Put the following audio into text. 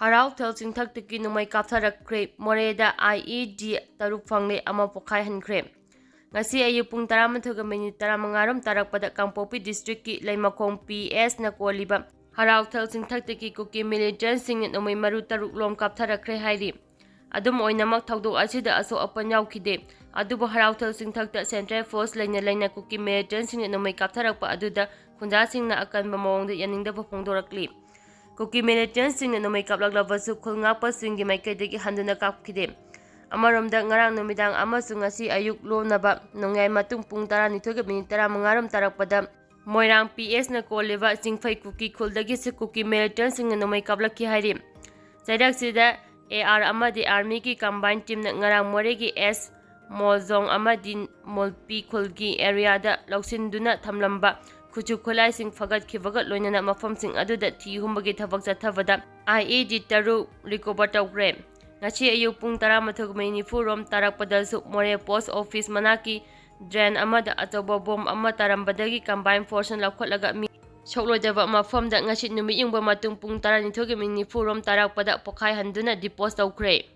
ꯍꯔꯥꯎꯊꯦꯜ ꯆꯤꯡꯊꯛꯇꯒꯤ ꯅꯣꯡꯃꯩ ꯀꯥꯞꯊꯔꯛꯈ꯭ꯔꯦ꯫ ꯃꯣꯔꯦꯗ IED 6 ꯐꯪꯂꯦ ꯑꯃ ꯄꯣꯈꯥꯏꯍꯟꯈ꯭ꯔꯦ꯫ ꯉꯁꯤ ꯑꯌꯨꯛ ꯄꯨꯡ 11:35 ꯇꯥꯔꯛꯄꯗ ꯀꯥꯡꯄꯣꯛꯄꯤ ꯗꯤꯁꯇ꯭ꯔꯤꯛꯀꯤ ꯂꯩꯃꯈꯣꯡ PS ꯅ ꯀꯣꯜꯂꯤꯕ ꯍꯔꯥꯎꯊꯦꯜ ꯆꯤꯡꯊꯛꯇꯒꯤ ꯀꯨꯀꯤ ꯃꯤꯂꯤꯇꯦꯟꯠꯁꯤꯡꯅ ꯅꯣꯡꯃꯩ ꯃꯔꯨ 6 ꯂꯣꯝ ꯀꯥꯞꯊꯔꯛꯈ꯭ꯔꯦ ꯍꯥꯏꯔꯤ꯫ ꯑꯗꯨꯝ ꯑꯣꯏꯅꯃꯛ ꯊꯧꯗꯣꯛ ꯑꯁꯤꯗ ꯑꯁꯣꯛ-ꯑꯄꯟ ꯌꯥꯎꯈꯤꯗꯦ꯫ ꯑꯗꯨꯕꯨ ꯍꯔꯥꯎꯊꯦꯜ ꯆꯤꯡꯊꯛꯇ ꯁꯦꯟꯇ꯭ꯔꯦꯜ ꯐꯣꯔꯁ ꯂꯩꯅ ꯀꯨꯀꯤ ꯃꯤꯂꯤꯇꯦꯟꯠꯁꯤꯡꯅ ꯅꯣꯡꯃꯩ ꯀꯥꯞꯊꯔꯛꯄ ꯑꯗꯨꯗ ꯈꯨꯟꯖꯥꯁꯤꯡꯅ ꯑꯀꯟꯕ ꯃꯑꯣꯡꯗ ꯌꯥꯅꯤꯡꯗꯕ ꯐꯣꯡꯗꯣꯔꯛꯂꯤ꯫ ꯀꯨꯀꯤ ꯃꯤꯂꯤꯇꯦꯟꯠꯁꯤꯡꯅ ꯅꯣꯡꯃꯩ ꯀꯥꯞꯂꯛꯂꯕꯁꯨ ꯈꯨꯜ ꯉꯥꯛꯄꯁꯤꯡꯒꯤ ꯃꯥꯏꯀꯩꯗꯒꯤ ꯍꯟꯗꯨꯅ ꯀꯥꯞꯈꯤꯗꯦ꯫ ꯑꯃꯔꯣꯝꯗ ꯉꯔꯥꯡ ꯅꯨꯃꯤꯗꯥꯡ ꯑꯃꯁꯨꯡ ꯉꯁꯤ ꯑꯌꯨꯛ ꯂꯣꯟꯅꯕ ꯅꯣꯡꯌꯥꯏ ꯃꯇꯨꯡ ꯄꯨꯡ 12:35 ꯇꯥꯔꯛꯄꯗ ꯃꯣꯏꯔꯥꯡ PS ꯅ ꯀꯣꯜꯂꯤꯕ ꯆꯤꯡꯐꯩ ꯀꯨꯀꯤ ꯈꯨꯜꯗꯒꯤꯁꯨ ꯀꯨꯀꯤ ꯃꯤꯂꯤꯇꯦꯟꯠꯁꯤꯡꯅ ꯅꯣꯡꯃꯩ ꯀꯥꯞꯂꯛꯈꯤ ꯍꯥꯏꯔꯤ꯫ ꯆꯩꯔꯛꯁꯤꯗ AR ꯑꯃꯗꯤ ꯑꯥꯔꯃꯤꯒꯤ ꯀꯝꯕꯥꯏꯟ ꯇꯤꯝꯅ ꯉꯔꯥꯡ ꯃꯣꯔꯦꯒꯤ S ꯃꯣꯜꯖꯣꯡ ꯑꯃꯗꯤ ꯃꯨꯜꯄꯤ ꯈꯨꯜꯒꯤ ꯑꯦꯔꯤꯌꯥꯗ ꯂꯧꯁꯤꯟꯗꯨꯅ ꯊꯝꯂꯝꯕ ꯈꯨꯠꯁꯨ ꯈꯨꯠꯂꯥꯏꯁꯤꯡ ꯐꯒꯠꯈꯤꯕꯒ ꯂꯣꯏꯅꯅ ꯃꯐꯝꯁꯤꯡ ꯑꯗꯨꯗ ꯊꯤ ꯍꯨꯝꯕꯒꯤ ꯊꯕꯛ ꯆꯠꯊꯕꯗ IED 6 ꯔꯤꯀꯣꯚꯔ ꯇꯧꯈ꯭ꯔꯦ꯫ ꯉꯁꯤ ꯑꯌꯨꯛ ꯄꯨꯡ 11:40 ꯇꯥꯔꯛꯄꯗꯁꯨ ꯃꯣꯔꯦ ꯄꯣꯁꯠ ꯑꯣꯐꯤꯁ ꯃꯅꯥꯛꯀꯤ ꯗ꯭ꯔꯦꯟ ꯑꯃꯗ ꯑꯆꯧꯕ ꯕꯣꯝ ꯑꯃ ꯇꯥꯔꯝꯕꯗꯒꯤ ꯀꯝꯕꯥꯏꯟ ꯐꯣꯔꯁꯅ ꯂꯧꯈꯠꯂꯒ ꯃꯤ ꯁꯣꯛꯂꯣꯏꯗꯕ ꯃꯐꯝꯗ ꯉꯁꯤ ꯅꯨꯃꯤꯠ ꯌꯨꯡꯕ ꯃꯇꯨꯡ ꯄꯨꯡ 12:40 ꯇꯥꯔꯛꯄꯗ ꯄꯣꯈꯥꯏꯍꯟꯗꯨꯅ ꯗꯤꯄꯣꯁ ꯇꯧꯈ꯭ꯔꯦ꯫